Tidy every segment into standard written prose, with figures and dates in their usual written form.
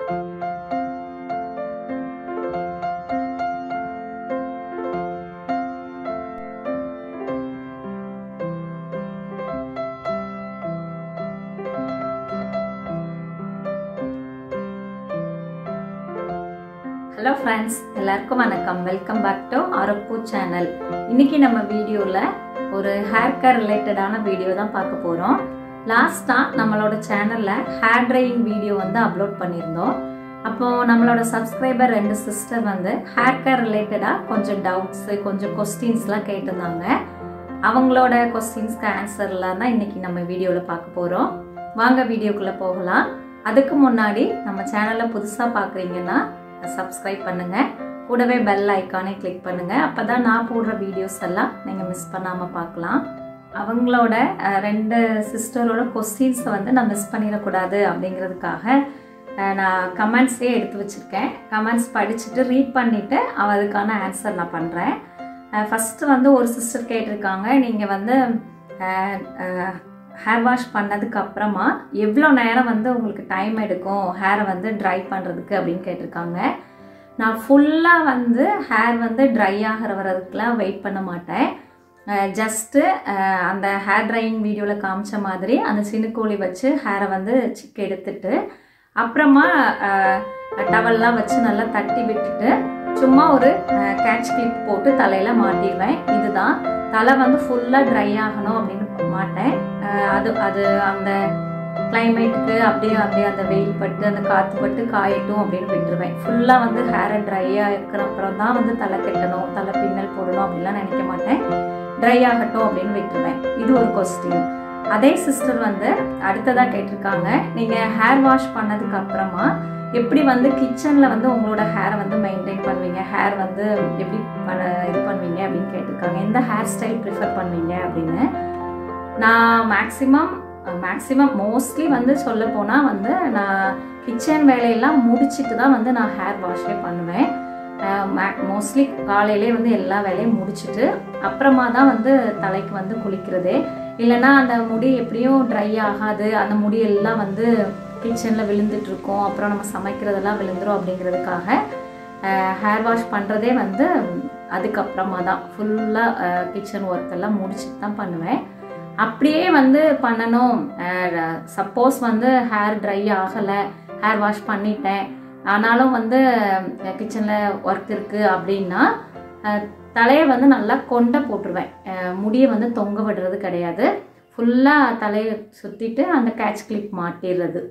Hello friends, எல்லாருக்கும் வணக்கம். Welcome back to Aarappu channel. இன்னைக்கு நம்ம வீடியோல ஒரு ஹேர் கேர் ரிலேட்டடான வீடியோ தான் பார்க்க போறோம். லாஸ்டா நம்மளோட சேனல்ல ஹேர் ட்ரையிங் வீடியோ வந்து அப்லோட் பண்ணியிருந்தோம். அப்போ நம்மளோட சப்ஸ்கிரைபர் 2 சிஸ்டர் வந்து ஹேர் கேர் ரிலேட்டடா கொஞ்சம் டவுட்ஸ், கொஞ்சம் கொஸ்டின்ஸ்லாம் கேட்டிருந்தாங்க. அவங்களோட கொஸ்டின்ஸ்க்கு ஆன்சர்லாம் தான் இன்னைக்கு நம்ம வீடியோல பார்க்க போறோம். வாங்க வீடியோக்குள்ள போகலாம். அதுக்கு முன்னாடி நம்ம சேனலை புதுசா பார்க்குறீங்கன்னா சப்ஸ்கிரைப் பண்ணுங்க, கூடவே பெல் ஐக்கானை கிளிக் பண்ணுங்க. அப்பதான் நான் போடுற வீடியோஸ் எல்லாம் நீங்க மிஸ் பண்ணாம பார்க்கலாம். அவங்களோட 2 சிஸ்டரோட கொஸ்டின்ஸ் வந்து நான் மிஸ் பண்ணிடக்கூடாது அப்படிங்கிறதுக்காக நான் கமெண்ட்ஸே எடுத்து வச்சிருக்கேன். கமெண்ட்ஸ் படிச்சுட்டு ரீட் பண்ணிட்டு அதுக்கான ஆன்சர் நான் பண்றேன். ஃபர்ஸ்ட் வந்து ஒரு சிஸ்டர் கேட்டிருக்காங்க, நீங்க வந்து ஹேர் வாஷ் பண்ணதுக்கு அப்புறமா எவ்வளோ நேரம் வந்து உங்களுக்கு டைம் எடுக்கும் ஹேரை வந்து ட்ரை பண்ணுறதுக்கு அப்படின்னு கேட்டிருக்காங்க. நான் ஃபுல்லாக வந்து ஹேர் வந்து ட்ரை ஆகிற வரதுக்கெலாம் வெயிட் பண்ண மாட்டேன். ஜஸ்ட்டு அந்த ஹேர் ட்ரையிங் வீடியோவில் காமிச்ச மாதிரி அந்த சினுக்கோழி வச்சு ஹேரை வந்து சிக்கு எடுத்துட்டு அப்புறமா டவல்லாம் வச்சு நல்லா தட்டி விட்டுட்டு சும்மா ஒரு கேட்ச் கிளிப் போட்டு தலையில் மாட்டிடுவேன். இதுதான். தலை வந்து ஃபுல்லாக ட்ரை ஆகணும் அப்படின்னு மாட்டேன். அது அந்த கிளைமேட்டுக்கு அப்படியே அந்த வெயில் பட்டு அந்த காற்று பட்டு காயட்டும் அப்படின்னு விட்டுருவேன். ஃபுல்லாக வந்து ஹேரை ட்ரையாக இருக்கிற அப்புறம் தான் வந்து தலை கட்டணும், தலை பின்னல் போடணும் அப்படின்லாம் நினைக்க மாட்டேன். ட்ரை ஆகட்டும் அப்படின்னு விட்டுருவேன். இது ஒரு கொஸ்டின். அதே சிஸ்டர் வந்து அடுத்ததாக கேட்டிருக்காங்க, நீங்கள் ஹேர் வாஷ் பண்ணதுக்கு அப்புறமா எப்படி வந்து கிச்சனில் வந்து உங்களோட ஹேரை வந்து மெயின்டைன் பண்ணுவீங்க, ஹேர் வந்து எப்படி இது பண்ணுவீங்க அப்படின்னு கேட்டிருக்காங்க. எந்த ஹேர் ஸ்டைல் ப்ரிஃபர் பண்ணுவீங்க அப்படின்னு. நான் மேக்ஸிமம் மோஸ்ட்லி வந்து சொல்ல போனால் வந்து நான் கிச்சன் வேலையெல்லாம் முடிச்சுட்டு தான் வந்து நான் ஹேர் வாஷே பண்ணுவேன். மோஸ்ட்லி காலையிலே வந்து எல்லா வேலையும் முடிச்சுட்டு அப்புறமா தான் வந்து தலைக்கு வந்து குளிக்கிறதே. இல்லைன்னா அந்த முடி எப்படியும் ட்ரை ஆகாது, அந்த முடியெல்லாம் வந்து கிச்சனில் விழுந்துட்டு இருக்கோம், அப்புறம் நம்ம சமைக்கிறதெல்லாம் விழுந்துரும் அப்படிங்கிறதுக்காக ஹேர் வாஷ் பண்ணுறதே வந்து அதுக்கப்புறமா தான் ஃபுல்லாக கிச்சன் ஒர்க்கெல்லாம் முடிச்சுட்டு தான் பண்ணுவேன். அப்படியே வந்து பண்ணணும், சப்போஸ் வந்து ஹேர் ட்ரை ஆகலை, ஹேர் வாஷ் பண்ணிட்டேன், ஆனாலும் வந்து கிச்சனில் ஒர்க் இருக்குது அப்படின்னா தலையை வந்து நல்லா கொண்டை போட்டுருவேன். முடியை வந்து தொங்க விடுறது கிடையாது. ஃபுல்லாக தலையை சுற்றிட்டு அந்த கேட்ச் கிளிப் மாட்டிடுறது.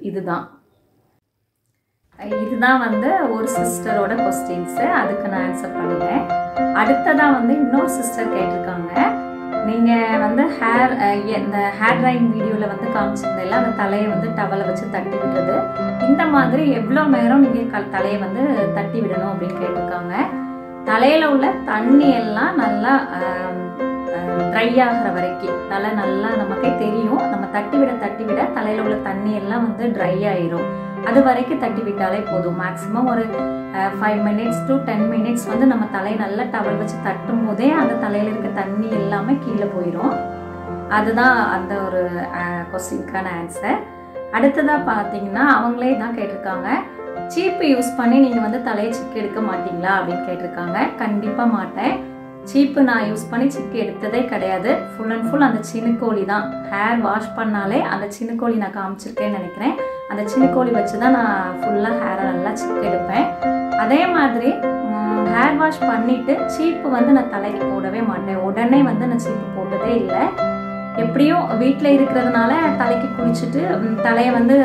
இதுதான் வந்து ஒரு சிஸ்டரோட கொஸ்டின்ஸு. அதுக்கு நான் ஆன்சர் பண்ணிட்டேன். அடுத்ததாக வந்து இன்னொரு சிஸ்டர் கேட்டிருக்காங்க, நீங்கள் வந்து இந்த ஹேர் ட்ரையிங் வீடியோவில் வந்து காமிச்சிருந்தேன்ல அந்த தலையை வந்து டவலை வச்சு தட்டி விடுறது, இந்த மாதிரி எவ்வளோ நேரம் நீங்கள் தலையை வந்து தட்டி விடணும் அப்படின்னு கேட்டிருக்காங்க. தலையில் உள்ள தண்ணி எல்லாம் நல்லா ட்ரை ஆகிற வரைக்கும், தலை நல்லா நமக்கே தெரியும், நம்ம தட்டி விட தலையில் உள்ள தண்ணி எல்லாம் வந்து ட்ரை ஆயிரும். அது வரைக்கும் தட்டி விட்டாலே போதும். மேக்ஸிமம் ஒரு 5 minutes to 10 minutes வந்து நம்ம தலையை நல்லா டவல் வச்சு தட்டும் போதே அந்த தலையில் இருக்க தண்ணி எல்லாமே கீழே போயிடும். அதுதான் அந்த ஒரு கொஸ்டினுக்கான ஆன்சர். அடுத்ததாக பார்த்தீங்கன்னா அவங்களே தான் கேட்டிருக்காங்க, சீப்பு யூஸ் பண்ணி நீங்கள் வந்து தலையை சிக்கு எடுக்க மாட்டீங்களா அப்படின்னு கேட்டிருக்காங்க. கண்டிப்பாக மாட்டேன். சீப்பு நான் யூஸ் பண்ணி சிக்கு எடுத்ததே கிடையாது. ஃபுல் அண்ட் ஃபுல் அந்த சினுக்கோழி தான். ஹேர் வாஷ் பண்ணாலே அந்த சினுக்கோழி நான் காமிச்சிருக்கேன்னு நினைக்கிறேன். அந்த சினுக்கோழி வச்சு தான் நான் ஃபுல்லாக ஹேரை நல்லா சிக்கு எடுப்பேன். அதே மாதிரி ஹேர் வாஷ் பண்ணிவிட்டு சீப்பு வந்து நான் தலைக்கு போடவே மாட்டேன். உடனே வந்து நான் சீப்பு போட்டதே இல்லை. எப்படியும் வீட்டில் இருக்கிறதுனால தலைக்கு குளிச்சுட்டு தலையை வந்து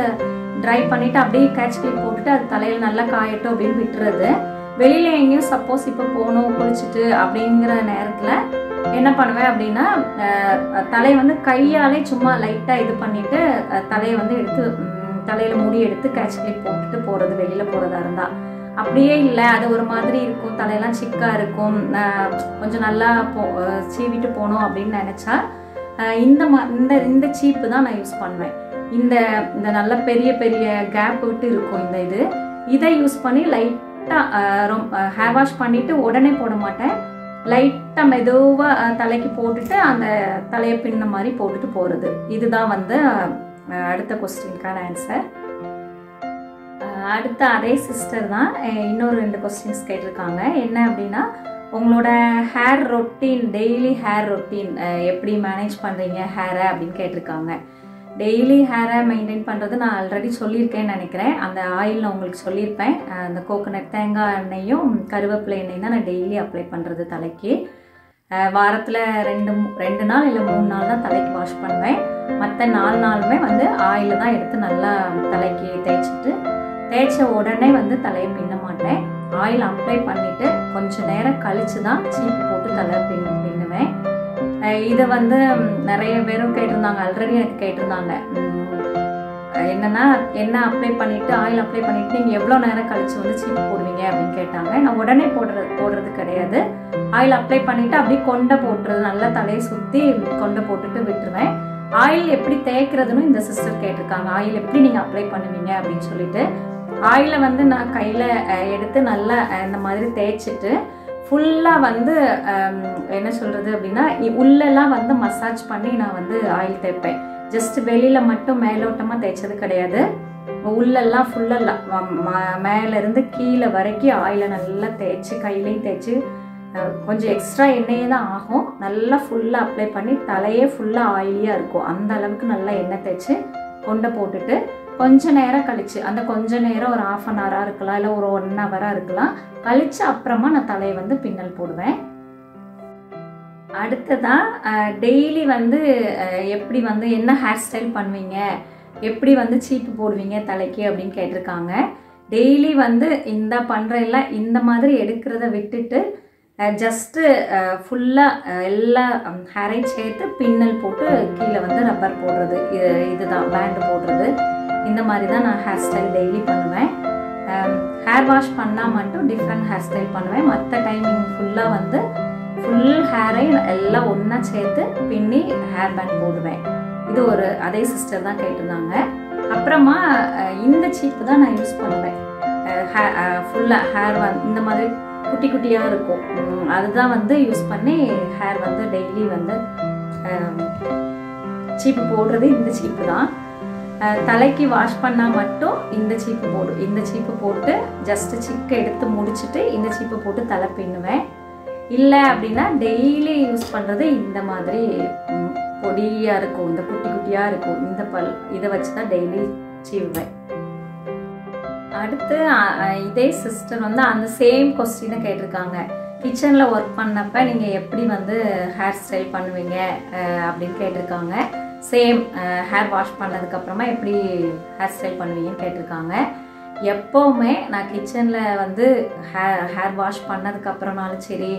ட்ரை பண்ணிவிட்டு அப்படியே கேட்ச் கிளிப் போட்டுட்டு அது தலையில் நல்லா காயட்டும் அப்படின்னு விட்டுறது. வெளியில் எங்கேயும் சப்போஸ் இப்போ போகணும் குளிச்சுட்டு அப்படிங்கிற நேரத்தில் என்ன பண்ணுவேன் அப்படின்னா தலையை வந்து கையாலே சும்மா லைட்டாக இது பண்ணிவிட்டு தலையை வந்து எடுத்து தலையில் முடி எடுத்து கேட்ச் கிளிப் போட்டுட்டு போகிறது வெளியில் போகிறதா இருந்தால். அப்படியே இல்லை, அது ஒரு மாதிரி இருக்கும், தலையெல்லாம் சிக்காக இருக்கும், கொஞ்சம் நல்லா சீவிட்டு போகணும் அப்படின்னு நினச்சா இந்த சீப்பு தான் நான் யூஸ் பண்ணுவேன். இந்த நல்ல பெரிய பெரிய கேப் விட்டு இருக்கும் இதை யூஸ் பண்ணி லைட்டாக ஹேர் வாஷ் பண்ணிவிட்டு உடனே போட மாட்டேன். லைட்டாக மெதுவாக தலைக்கு போட்டுட்டு அந்த தலையை பின்ன மாதிரி போட்டுட்டு போகிறது. இதுதான் வந்து அடுத்த கொஸ்டினுக்கான ஆன்சர். அடுத்த அதே சிஸ்டர் தான் இன்னொரு 2 கொஸ்டின்ஸ் கேட்டிருக்காங்க. என்ன அப்படின்னா, உங்களோட hair routine, daily hair routine எப்படி மேனேஜ் பண்ணுறீங்க ஹேரை அப்படின்னு கேட்டிருக்காங்க. டெய்லி ஹேரை மெயின்டைன் பண்ணுறது நான் ஆல்ரெடி சொல்லியிருக்கேன்னு நினைக்கிறேன். அந்த ஆயில் நான் உங்களுக்கு சொல்லியிருப்பேன். அந்த கோகோனட் தேங்காய் எண்ணெயும் கருவேப்பிலை எண்ணெயும் தான் நான் டெய்லி அப்ளை பண்ணுறது தலைக்கு. வாரத்தில் 2 நாள் இல்லை 3 நாள் தான் தலைக்கு வாஷ் பண்ணுவேன். மற்ற 4 நாளுமே வந்து ஆயிலை தான் எடுத்து நல்லா தலைக்கு தேய்ச்ச உடனே வந்து தலையை பின்ன மாட்டேன். ஆயில் அப்ளை பண்ணிவிட்டு கொஞ்சம் நேரம் கழித்து தான் சீப்பு போட்டு தலை பின்னுவேன். இதை வந்து நிறைய பேரும் கேட்டிருந்தாங்க, ஆல்ரெடி எனக்கு கேட்டிருந்தாங்க. என்னென்னா, எண்ணெய் அப்ளை பண்ணிவிட்டு ஆயில் அப்ளை பண்ணிவிட்டு நீங்கள் எவ்வளோ நேரம் கழித்து வந்து சீப்பு போடுவீங்க அப்படின்னு கேட்டாங்க. நான் உடனே போடுறது கிடையாது. ஆயில் அப்ளை பண்ணிவிட்டு அப்படியே கொண்டை போட்டுறது, நல்லா தலையை சுற்றி கொண்டை போட்டுட்டு விட்டுருவேன். ஆயில் எப்படி தேய்க்கிறதுன்னு இந்த சிஸ்டர் கேட்டிருக்காங்க. ஆயில் எப்படி நீங்கள் அப்ளை பண்ணுவீங்க அப்படின்னு சொல்லிட்டு, ஆயிலை வந்து நான் கையில் எடுத்து நல்லா இந்த மாதிரி தேய்ச்சிட்டு ஃபுல்லாக வந்து என்ன சொல்கிறது அப்படின்னா, உள்ளெல்லாம் வந்து மசாஜ் பண்ணி நான் வந்து ஆயில் தேய்ப்பேன். ஜஸ்ட் வெளியில் மட்டும் மேலோட்டமாக தேய்ச்சது கிடையாது. உள்ளெல்லாம் ஃபுல்லாக மேலேருந்து கீழே வரைக்கும் ஆயிலை நல்லா தேய்ச்சி கையிலையும் தேய்ச்சி, கொஞ்சம் எக்ஸ்ட்ரா எண்ணெயே தான் ஆகும். நல்லா ஃபுல்லாக அப்ளை பண்ணி தலையே ஃபுல்லாக ஆயிலியாக இருக்கும். அந்த அளவுக்கு நல்லா எண்ணெய் தேய்ச்சி கொண்டை போட்டுட்டு கொஞ்சம் நேரம் கழிச்சு, அந்த கொஞ்சம் நேரம் ஒரு 1/2 hour இருக்கலாம், இல்லை ஒரு 1 hour இருக்கலாம், கழிச்சு அப்புறமா நான் தலையை வந்து பின்னல் போடுவேன். அடுத்ததான் டெய்லி வந்து எப்படி வந்து என்ன ஹேர் ஸ்டைல் பண்ணுவீங்க, எப்படி வந்து சீப்பு போடுவீங்க தலைக்கு அப்படின்னு கேட்டிருக்காங்க. டெய்லி வந்து இந்த பண்ணுறதெல்லாம் இந்த மாதிரி எடுக்கிறத விட்டுட்டு ஜஸ்ட்டு ஃபுல்லாக எல்லா ஹேரையும் சேர்த்து பின்னல் போட்டு கீழே வந்து ரப்பர் போடுறது, இதுதான் பேண்டு போடுறது. இந்த மாதிரி தான் நான் ஹேர் ஸ்டைல் டெய்லி பண்ணுவேன். ஹேர் வாஷ் பண்ணால் மட்டும் டிஃப்ரெண்ட் ஹேர் ஸ்டைல் பண்ணுவேன். மற்ற டைமிங் ஃபுல்லாக வந்து ஃபுல் ஹேரை எல்லாம் ஒன்றா சேர்த்து பின்னி ஹேர் பேண்ட் போடுவேன். இது ஒரு அதே சிஸ்டர் தான் கேட்டிருந்தாங்க. அப்புறமா இந்த சீப்பு தான் நான் யூஸ் பண்ணுவேன். ஃபுல்லாக ஹேர் இந்த மாதிரி குட்டி குட்டியாக இருக்கும், அதுதான் வந்து யூஸ் பண்ணி ஹேர் வந்து டெய்லி வந்து சீப்பு போடுறது இந்த சீப்பு தான். தலைக்கு வாஷ் பண்ணால் மட்டும் இந்த சீப்பு போட்டு ஜஸ்ட்டு சிக்கை எடுத்து முடிச்சுட்டு இந்த சீப்பு போட்டு தலை பின்னுவேன். இல்லை அப்படின்னா டெய்லி யூஸ் பண்ணுறது இந்த மாதிரி பொடியாக இருக்கும், இந்த குட்டி குட்டியாக இருக்கும், இதை வச்சு தான் டெய்லி சீவுவேன். அடுத்து இதே சிஸ்டர் வந்து அந்த சேம் கொஸ்டினை கேட்டிருக்காங்க. கிச்சனில் ஒர்க் பண்ணப்போ நீங்கள் எப்படி வந்து ஹேர் ஸ்டைல் பண்ணுவீங்க அப்படின்னு கேட்டிருக்காங்க. சேம் ஹேர் வாஷ் பண்ணதுக்கப்புறமா எப்படி ஹேர் ஸ்டைல் பண்ணுவீங்கன்னு கேட்டிருக்காங்க. எப்போவுமே நான் கிச்சனில் வந்து ஹேர் வாஷ் பண்ணதுக்கப்புறம்னாலும் சரி,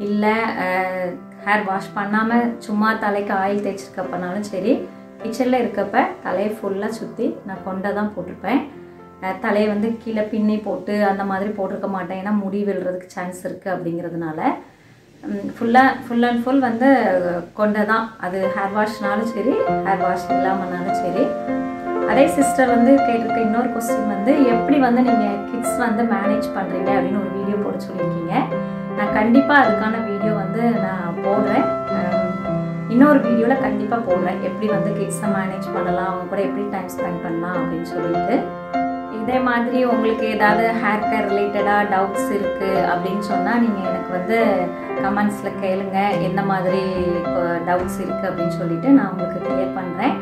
இல்லை ஹேர் வாஷ் பண்ணாமல் சும்மா தலைக்கு ஆயில் தேய்ச்சிருக்கப்பனாலும் சரி, கிச்சனில் இருக்கப்ப தலையை ஃபுல்லாக சுற்றி நான் கொண்டை தான் போட்டிருப்பேன். தலையை வந்து கீழே பின்னி போட்டு அந்த மாதிரி போட்டிருக்க மாட்டேன். ஏன்னா முடி விழுறதுக்கு சான்ஸ் இருக்குது அப்படிங்கிறதுனால ஃபுல் அண்ட் ஃபுல் வந்து கொண்டை தான். அது ஹேர் வாஷ்னாலும் சரி, ஹேர் வாஷ் இல்லாமல்னாலும் சரி. அதே சிஸ்டர் வந்து கேட்டிருக்க இன்னொரு கொஸ்டின் வந்து, எப்படி வந்து நீங்கள் கிட்ஸ் வந்து மேனேஜ் பண்ணுறீங்க அப்படின்னு ஒரு வீடியோ போட சொல்லியிருக்கீங்க. நான் கண்டிப்பாக அதுக்கான வீடியோ வந்து நான் போடுறேன். இன்னொரு வீடியோவில் கண்டிப்பாக போடுறேன், எப்படி வந்து கிட்ஸை மேனேஜ் பண்ணலாம், அவங்க கூட எப்படி டைம் ஸ்பெண்ட் பண்ணலாம் அப்படின்னு சொல்லிட்டு. இதே மாதிரி உங்களுக்கு ஏதாவது ஹேர் கேர் ரிலேட்டடாக டவுட்ஸ் இருக்குது அப்படின்னு சொன்னால் நீங்கள் எனக்கு வந்து கமெண்ட்ஸில் கேளுங்க, என்ன மாதிரி டவுட்ஸ் இருக்குது அப்படின்னு சொல்லிட்டு நான் உங்களுக்கு கிளியர் பண்ணுறேன்.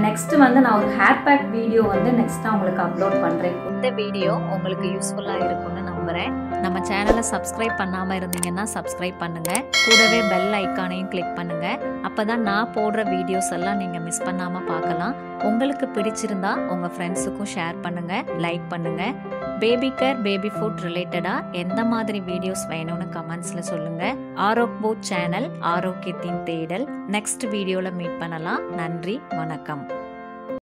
நெக்ஸ்ட் வந்து நான் ஒரு ஹேர் பேக் வீடியோ வந்து நெக்ஸ்ட்டாக உங்களுக்கு அப்லோட் பண்ணுறேன். இந்த வீடியோ உங்களுக்கு யூஸ்ஃபுல்லாக இருக்கும்னு நம்புகிறேன். நம்ம சேனலை சப்ஸ்கிரைப் பண்ணாமல் இருந்தீங்கன்னா சப்ஸ்கிரைப் பண்ணுங்கள், கூடவே பெல் ஐக்கானையும் கிளிக் பண்ணுங்கள். அப்போ தான் நான் போடுற வீடியோஸ் எல்லாம் நீங்கள் மிஸ் பண்ணாமல் பார்க்கலாம். உங்களுக்கு பிடிச்சிருந்தா உங்கள் ஃப்ரெண்ட்ஸுக்கும் ஷேர் பண்ணுங்கள், லைக் பண்ணுங்கள். பேபி கேர், பேபி ஃபுட் ரிலேட்டடாக எந்த மாதிரி வீடியோஸ் வேணும்னு கமெண்ட்ஸில் சொல்லுங்கள். ஆரோக்பூட் சேனல், ஆரோக்கியத்தின் தேடல். நெக்ஸ்ட் வீடியோவில் மீட் பண்ணலாம். நன்றி, வணக்கம்.